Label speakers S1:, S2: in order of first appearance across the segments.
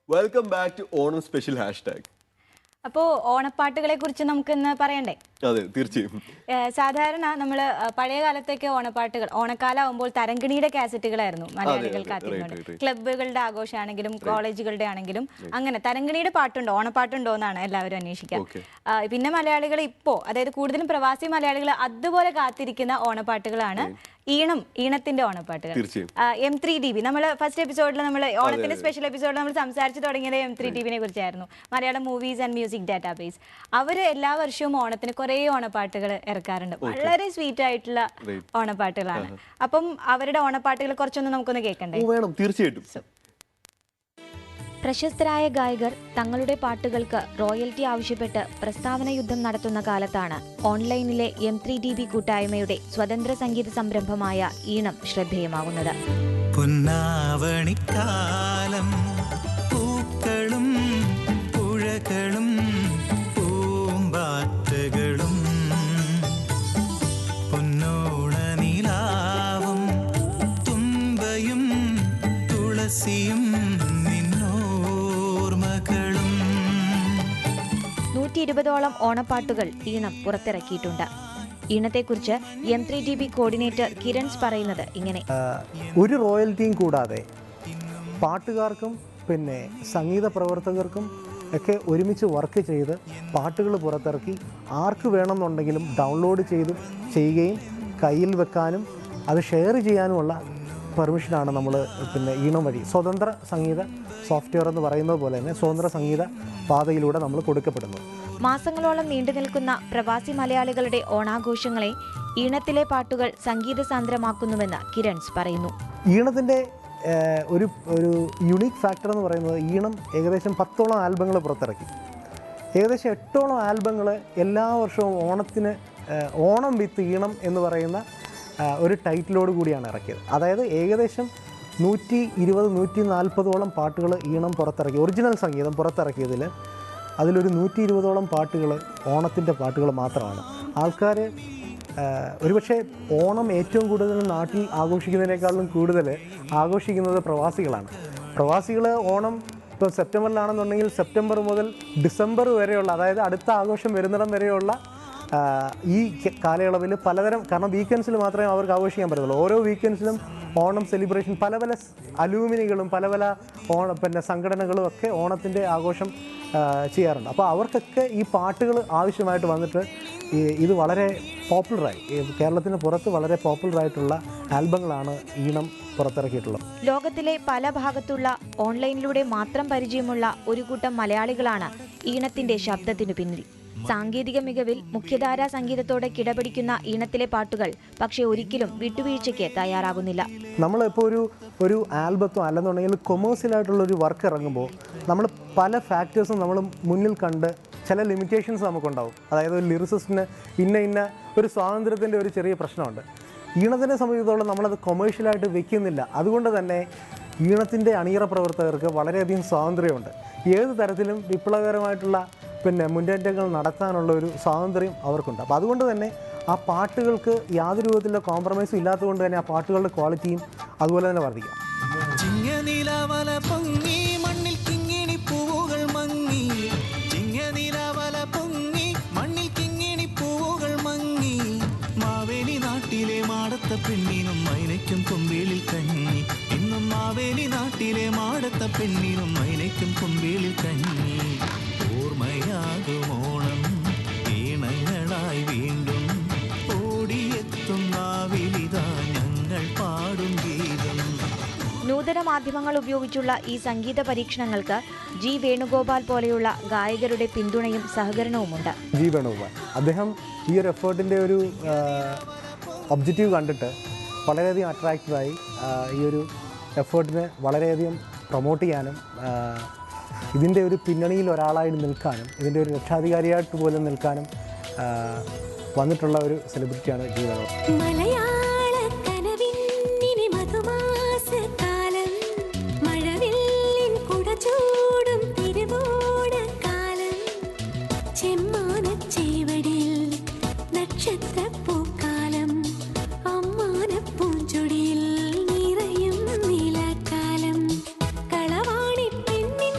S1: Welcome back to Onam special #.
S2: അപ്പോൾ ഓണപ്പാട്ടുകളെ കുറിച്ച് നമുക്ക് ഇന്ന് പറയണ്ടേ?
S1: അതെ, തീർച്ചയായും.
S2: സാധാരണ നമ്മൾ പഴയ കാലത്തൊക്കെ ഓണപ്പാട്ടുകൾ ഓണക്കാലം ആവുമ്പോൾ തരംഗിണിയുടെ കാസറ്റുകളായിരുന്നു മലയാളികൾ കാത്തിരുന്നത്. ക്ലബ്ബുകളുടെ ആഘോഷമാണെങ്കിലും കോളേജുകളുടെ ആണെങ്കിലും അങ്ങനെ തരംഗിണിയുടെ പാട്ടുണ്ടോ, ഓണപ്പാട്ടുണ്ടോ എന്നാണ് എല്ലാവരും അന്വേഷിക്കുക. പിന്നെ മലയാളികൾ ഇപ്പോൾ, അതായത് കൂടുതലും പ്രവാസി മലയാളികൾ അതുപോലെ കാത്തിരിക്കുന്ന ഓണപ്പാട്ടുകളാണ് ഈണത്തിന്റെ ഓണപ്പാട്ടുകൾ. M3DB നമ്മൾ ഫസ്റ്റ് എപ്പിസോഡിൽ നമ്മൾ ഓണത്തിന്റെ സ്പെഷ്യൽ എപ്പിസോഡിൽ നമ്മൾ സംസാരിച്ചു തുടങ്ങിയത് M3DBനെ കുറിച്ചായിരുന്നു, Malayalam movies and music database. അവർ എല്ലാ വർഷവും ഓണത്തിന് കുറേ ഓണപ്പാട്ടുകൾ ഇറക്കാറുണ്ട്. വളരെ സ്വീറ്റ് ആയിട്ടുള്ള ഓണപ്പാട്ടുകളാണ്. അപ്പം അവരുടെ ഓണപ്പാട്ടുകൾ കുറച്ചൊന്നും നമുക്കൊന്ന് കേൾക്കണ്ടേ?
S1: തീർച്ചയായിട്ടും.
S3: പ്രശസ്തരായ ഗായകർ തങ്ങളുടെ പാട്ടുകൾക്ക് റോയൽറ്റി ആവശ്യപ്പെട്ട് പ്രസ്താവന യുദ്ധം നടത്തുന്ന കാലത്താണ് ഓൺലൈനിലെ M3DB കൂട്ടായ്മയുടെ സ്വതന്ത്ര സംഗീത സംരംഭമായ ഈണം ശ്രദ്ധേയമാകുന്നത്.
S4: പൊന്നാവണിക്കാലം പൂക്കളും പുഴകളും പൂമ്പാറ്റകളും പൊന്നോണനിലാവും തുമ്പയും തുളസിയും
S3: 120ഓളം ഓണപ്പാട്ടുകൾ ഈണം പുറത്തിറക്കിയിട്ടുണ്ട്. ഈണത്തെക്കുറിച്ച് M3DB കോർഡിനേറ്റർ കിരൺസ് പറയുന്നത് ഇങ്ങനെ:
S5: ഒരു റോയൽറ്റിയും കൂടാതെ പാട്ടുകാർക്കും പിന്നെ സംഗീത പ്രവർത്തകർക്കും ഒക്കെ ഒരുമിച്ച് വർക്ക് ചെയ്ത് പാട്ടുകൾ പുറത്തിറക്കി ആർക്ക് വേണമെന്നുണ്ടെങ്കിലും ഡൗൺലോഡ് ചെയ്യുകയും കയ്യിൽ വെക്കാനും അത് ഷെയർ ചെയ്യാനുമുള്ള പെർമിഷനാണ് നമ്മൾ പിന്നെ ഈണം വഴി സ്വതന്ത്ര സംഗീത സോഫ്റ്റ്വെയർ എന്ന് പറയുന്നത് പോലെ തന്നെ സ്വതന്ത്ര സംഗീത പാതയിലൂടെ നമ്മൾ കൊടുക്കപ്പെടുന്നത്.
S3: മാസങ്ങളോളം നീണ്ടു നിൽക്കുന്ന പ്രവാസി മലയാളികളുടെ ഓണാഘോഷങ്ങളെ ഈണത്തിലെ പാട്ടുകൾ സംഗീത സാന്ദ്രമാക്കുന്നുവെന്ന് കിരൺസ് പറയുന്നു.
S5: ഈണത്തിൻ്റെ ഒരു യുണീക്ക് ഫാക്ടർ എന്ന് പറയുന്നത് ഈണം ഏകദേശം 10ഓളം ആൽബങ്ങൾ പുറത്തിറക്കി. ഏകദേശം 8ഓളം ആൽബങ്ങൾ എല്ലാ വർഷവും ഓണത്തിന് ഓണം വിത്ത് ഈണം എന്ന് പറയുന്ന ഒരു ടൈറ്റിലോട് കൂടിയാണ് ഇറക്കിയത്. അതായത് ഏകദേശം 120-140ഓളം പാട്ടുകൾ ഈണം പുറത്തിറക്കി. ഒറിജിനൽ സംഗീതം പുറത്തിറക്കിയതിൽ അതിലൊരു 120ഓളം പാട്ടുകൾ ഓണത്തിൻ്റെ പാട്ടുകൾ മാത്രമാണ്. ആൾക്കാർ ഒരുപക്ഷെ ഓണം ഏറ്റവും കൂടുതൽ നാട്ടിൽ ആഘോഷിക്കുന്നതിനേക്കാളും കൂടുതൽ ആഘോഷിക്കുന്നത് പ്രവാസികളാണ്. പ്രവാസികൾ ഓണം ഇപ്പോൾ സെപ്റ്റംബറിലാണെന്നുണ്ടെങ്കിൽ സെപ്റ്റംബർ മുതൽ ഡിസംബർ വരെയുള്ള, അതായത് അടുത്ത ആഘോഷം വരുന്നിടം വരെയുള്ള ഈ കാലയളവിൽ പലതരം, കാരണം വീക്കെൻഡ്സിൽ മാത്രമേ അവർക്ക് ആഘോഷിക്കാൻ പറ്റത്തുള്ളൂ. ഓരോ വീക്കെൻഡ്സിലും ഓണം സെലിബ്രേഷൻ പല പല അലൂമിനികളും പല പല പിന്നെ സംഘടനകളും ഒക്കെ ഓണത്തിൻ്റെ ആഘോഷം ചെയ്യാറുണ്ട്. അപ്പോൾ അവർക്കൊക്കെ ഈ പാട്ടുകൾ ആവശ്യമായിട്ട് വന്നിട്ട് ഇത് വളരെ പോപ്പുലറായി, കേരളത്തിന് പുറത്ത് വളരെ പോപ്പുലറായിട്ടുള്ള ആൽബങ്ങളാണ് ഈണം പുറത്തിറക്കിയിട്ടുള്ളത്.
S3: ലോകത്തിലെ പല ഭാഗത്തുള്ള ഓൺലൈനിലൂടെ മാത്രം പരിചയമുള്ള ഒരു കൂട്ടം മലയാളികളാണ് ഈണത്തിന്റെ ശബ്ദത്തിനു പിന്നിൽ. സാങ്കേതിക മികവിൽ മുഖ്യധാരാ സംഗീതത്തോടെ കിടപിടിക്കുന്ന ഈണത്തിലെ പാട്ടുകൾ പക്ഷേ ഒരിക്കലും വിട്ടുവീഴ്ചയ്ക്ക് തയ്യാറാകുന്നില്ല.
S5: നമ്മളിപ്പോൾ ഒരു ആൽബത്തോ അല്ലെന്നുണ്ടെങ്കിൽ കൊമേഴ്സ്യലായിട്ടുള്ളൊരു വർക്ക് ഇറങ്ങുമ്പോൾ നമ്മൾ പല ഫാക്ടേഴ്സും നമ്മൾ മുന്നിൽ കണ്ട് ചില ലിമിറ്റേഷൻസ് നമുക്കുണ്ടാവും. അതായത് ഒരു ലിറിസിസ്റ്റിന് ഇന്ന ഒരു സ്വാതന്ത്ര്യത്തിൻ്റെ ഒരു ചെറിയ പ്രശ്നമുണ്ട്. ഈണത്തിനെ സംബന്ധിച്ചിടത്തോളം നമ്മളത് കൊമേഴ്ഷ്യലായിട്ട് വെക്കുന്നില്ല. അതുകൊണ്ട് തന്നെ ഈണത്തിൻ്റെ അണിയറ പ്രവർത്തകർക്ക് വളരെയധികം സ്വാതന്ത്ര്യമുണ്ട്. ഏത് തരത്തിലും വിപ്ലവകരമായിട്ടുള്ള പിന്നെ മുന്നേറ്റങ്ങൾ നടത്താനുള്ള ഒരു സ്വാതന്ത്ര്യം അവർക്കുണ്ട്. അപ്പോൾ അതുകൊണ്ട് തന്നെ ആ പാട്ടുകൾക്ക് യാതൊരു വിധത്തിലുള്ള കോംപ്രമൈസും ഇല്ലാത്തതുകൊണ്ട് തന്നെ ആ പാട്ടുകളുടെ ക്വാളിറ്റിയും അതുപോലെ തന്നെ വർദ്ധിക്കും.
S4: പെണ്ണിനും മൈനയ്ക്കും കൊമ്പേളിൽ കഞ്ഞി, ഇന്നും മാവേലി നാട്ടിലെ മാടത്ത പെണ്ണിനും മൈനയ്ക്കും കൊമ്പേളിൽ കഞ്ഞി. ഓർമ്മയാകും ഓണം ഈണങ്ങളായി വീണ്ടും ഓടിയെത്തും നാവിലിതാ ഞങ്ങൾ പാടും ഗീതം.
S3: നൂതന മാധ്യമങ്ങൾ ഉപയോഗിച്ചുള്ള ഈ സംഗീത പരീക്ഷണങ്ങൾക്ക് G. വേണുഗോപാൽ പോലെയുള്ള ഗായകരുടെ പിന്തുണയും സഹകരണവുമുണ്ട്.
S5: G. വേണുഗോപാൽ അദ്ദേഹം ഈ ഒരു എഫേർട്ടിൻ്റെ ഒരു ഒബ്ജക്റ്റീവ് കണ്ടിട്ട് വളരെയധികം അട്രാക്റ്റീവായി ഈ ഒരു എഫേർട്ടിനെ വളരെയധികം പ്രൊമോട്ട് ചെയ്യാനും ഇതിൻ്റെ ഒരു പിന്നണിയിൽ ഒരാളായിട്ട് നിൽക്കാനും ഇതിൻ്റെ ഒരു രക്ഷാധികാരിയായിട്ട് പോലും നിൽക്കാനും വന്നിട്ടുള്ള ഒരു സെലിബ്രിറ്റിയാണ് G. വേണുഗോപാൽ.
S6: പൂഞ്ചൊടിയിൽ നിറയും നീലക്കാലം കളവാണി പെണ്ണിൻ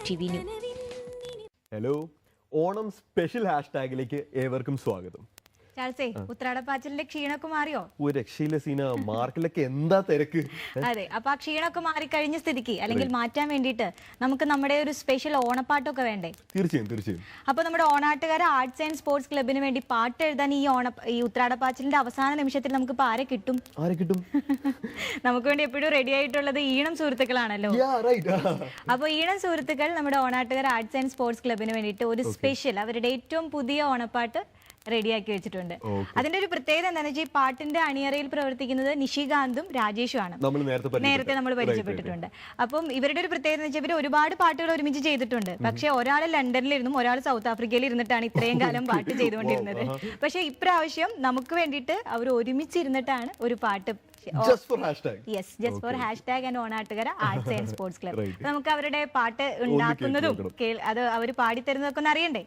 S3: TV New.
S1: Hello, Onam special ഹാഷ്ടാഗിലേക്ക് ഏവർക്കും സ്വാഗതം.
S2: ചാൾസേ, ഉത്രാടപ്പാച്ചിലിന്റെ ക്ഷീണമൊക്കെ മാറിയോ?
S1: ഒരു രക്ഷയില്ല സീന, മാർക്കിലൊക്കെ എന്താ തിരക്ക്.
S2: അതെ, അപ്പൊ ആ ക്ഷീണമൊക്കെ മാറിക്കഴിഞ്ഞ സ്ഥിതിക്ക് അല്ലെങ്കിൽ മാറ്റാൻ വേണ്ടിയിട്ട് നമുക്ക് നമ്മുടെ ഒരു സ്പെഷ്യൽ ഓണപ്പാട്ടൊക്കെ വേണ്ടേ?
S1: തീർച്ചയായും.
S2: അപ്പൊ നമ്മുടെ ഓണാട്ടുകാര ആർട്സ് ആൻഡ് സ്പോർട്സ് ക്ലബിന് വേണ്ടി പാട്ട് എഴുതാൻ ഈ ഉത്രാടപ്പാച്ചിലിന്റെ അവസാന നിമിഷത്തിൽ നമുക്ക് ഇപ്പൊ ആരെ കിട്ടും? നമുക്ക് വേണ്ടി എപ്പോഴും റെഡി ആയിട്ടുള്ളത് ഈണം സുഹൃത്തുക്കളാണല്ലോ. അപ്പൊ ഈണം സുഹൃത്തുക്കൾ നമ്മുടെ ഓണാട്ടുകാര ആർട്സ് ആൻഡ് സ്പോർട്സ് ക്ലബിന് വേണ്ടിയിട്ട് ഒരു സ്പെഷ്യൽ അവരുടെ ഏറ്റവും പുതിയ ഓണപ്പാട്ട് റെഡിയാക്കി വെച്ചിട്ടുണ്ട്. അതിന്റെ ഒരു പ്രത്യേകത എന്താണെന്ന് വെച്ചാൽ ഈ പാട്ടിന്റെ അണിയറയിൽ പ്രവർത്തിക്കുന്നത് നിഷികാന്തും രാജേഷുമാണ്. നേരത്തെ നമ്മൾ പരിചയപ്പെട്ടിട്ടുണ്ട്. അപ്പം ഇവരുടെ ഒരു പ്രത്യേകത എന്ന് വെച്ചാൽ ഇവർ ഒരുപാട് പാട്ടുകൾ ഒരുമിച്ച് ചെയ്തിട്ടുണ്ട്. പക്ഷെ ഒരാൾ ലണ്ടനിലിരുന്നും ഒരാൾ സൗത്ത് ആഫ്രിക്കയിൽ ഇരുന്നിട്ടാണ് ഇത്രയും കാലം പാട്ട് ചെയ്തുകൊണ്ടിരുന്നത്. പക്ഷെ ഇപ്രാവശ്യം നമുക്ക് വേണ്ടിയിട്ട് അവർ ഒരുമിച്ചിരുന്നിട്ടാണ് ഒരു പാട്ട്
S1: just for hashtag
S2: and Onattukara arts and sports club. നമുക്ക് അവരുടെ പാട്ട് ഉണ്ടാക്കുന്നതും അത് അവർ പാടിത്തരുന്നതൊക്കെ ഒന്ന് അറിയണ്ടേ?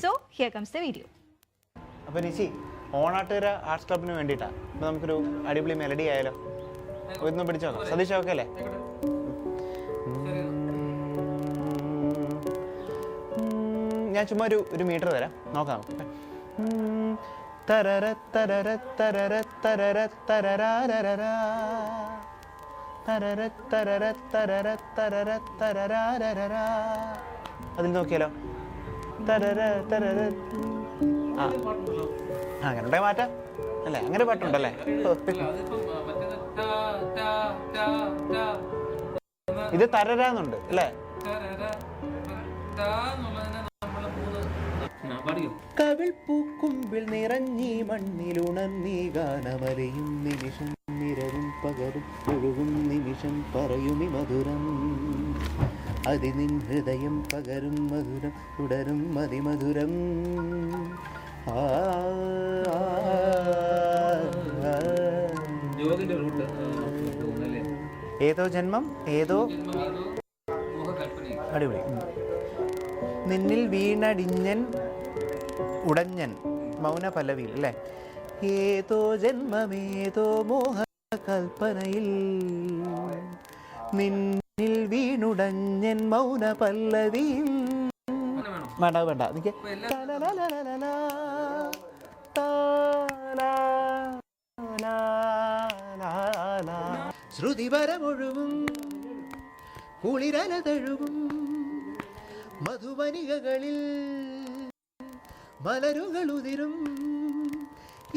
S2: So here comes the video.
S6: അപ്പോൾ നിശി, ഓണാട്ടുകര ആർട്സ് ക്ലബിന് വേണ്ടിയിട്ടാണ്. അപ്പോൾ നമുക്കൊരു അടിപൊളി മെലഡി ആയാലോ? ഒന്ന് പിടിച്ചു നോക്കാം. സതീഷ് ഓക്കെ അല്ലേ? ഞാൻ ചുമ്മാ ഒരു മീറ്റർ തരാം, നോക്കാം. അതിൽ നോക്കിയാലോ? അങ്ങനെ ഉണ്ടെങ്കിൽ മാറ്റാം അല്ലേ? അങ്ങനെ പാട്ടുണ്ടല്ലേ? ഇത് തരരാന്നുണ്ട് അല്ലേ? കവിൾ പൂക്കുമ്പിൽ നിറഞ്ഞീ മണ്ണിലുണർന്നീ ഗാനമലയും നിമിഷം നിരവും പകരും ഒഴുകും നിമിഷം പറയുമി മധുരം അതിനിൻ ഹൃദയം പകരും മധുരം തുടരും അതിമധുരം. ഏതോ ജന്മം ഏതോ അടിപൊളി. നിന്നിൽ വീണടിഞ്ഞൻ ഉടഞ്ഞൻ മൗന പല്ലവിയിൽ അല്ലേ? ഏതോ ജന്മമേതോ മോഹ കൽപ്പനയിൽ നിന്നിൽ വീണുടഞ്ഞൻ മൗന പല്ലവിയിൽ. വേണ്ട എനിക്ക് ശ്രുതിപരമൊഴുകും കുളിരല തഴുകും മധുവനികകളിൽ മലരുകളുതിരും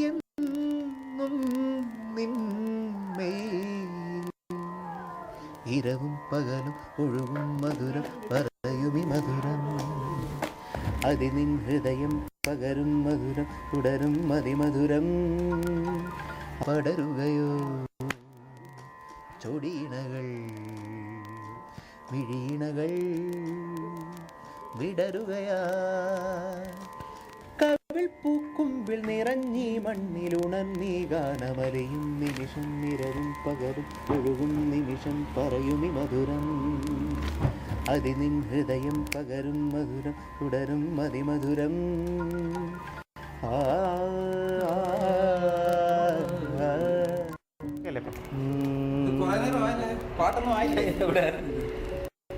S6: എന്നും നിന്മേ ഇരവും പകലും ഒഴുകും മധുരം പറയുമി മധുരം അതിനിൻ ഹൃദയം പകരും മധുരം തുടരും അതിമധുരം. പടരുകയോ ചൊടിയിണകൾ മിഴിയിണകൾ വിടരുകയാ കവിൾ പൂക്കുമ്പിൽ നിറഞ്ഞീ മണ്ണിലുണർന്നീ ഗാനമലയും നിമിഷം നിരവും പകരും ഒഴുകും നിമിഷം പറയുമി മധുരം അതിനിൻ ഹൃദയം പകരും മധുരം തുടരും അതിമധുരം.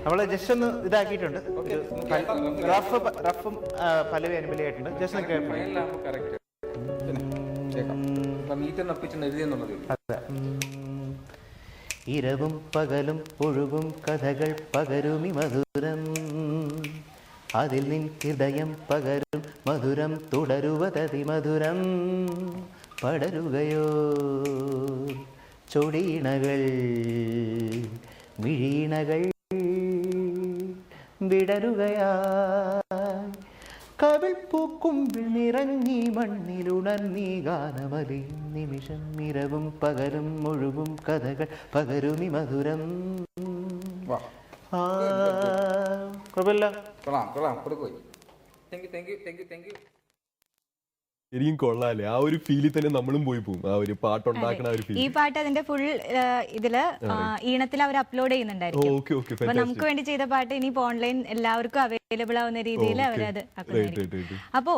S6: നമ്മള് ജസ്റ്റ് ഒന്ന് ഇതാക്കിയിട്ടുണ്ട്. റഫും പല്ലവി അനുബലിയായിട്ടുണ്ട്. ജസ്റ്റ് ഒന്ന് കേൾക്കണം. ഇരവും പകലും ഒഴുകും കഥകൾ പകരുമി മധുരം അതിൽ നിൻ ഹൃദയം പകരും മധുരം തുടരുവതതി മധുരം. പടരുകയോ ചൊടിയിണകൾ മിഴിയിണകൾ വിടരുകയാ കവിൾ പൂക്കുമ്പിൽ നിറഞ്ഞീ മണ്ണിലുണർന്നീ ഗാനമലയും നിമിഷം നിരവും പകലും ഒഴുകും കഥകൾ പകരുമി മധുരം.
S1: ശരിക്കും കൊള്ളാല്ലേ? ആ ഒരു ഫീലിൽ തന്നെ നമ്മളും പോയി പോകും. ആ ഒരു പാട്ടുണ്ടാക്കണ ഒരു ഫീൽ.
S2: ഈ പാട്ട് അതിന്റെ ഫുൾ ഇതില് ഈണത്തിൽ അവർ അപ്ലോഡ് ചെയ്യുന്നുണ്ടായിരിക്കും. അപ്പൊ നമുക്ക് വേണ്ടി ചെയ്ത പാട്ട് ഇനിയിപ്പോ ഓൺലൈൻ എല്ലാവർക്കും അവൈലബിൾ ആവുന്ന രീതിയിൽ അവരത്. അപ്പോ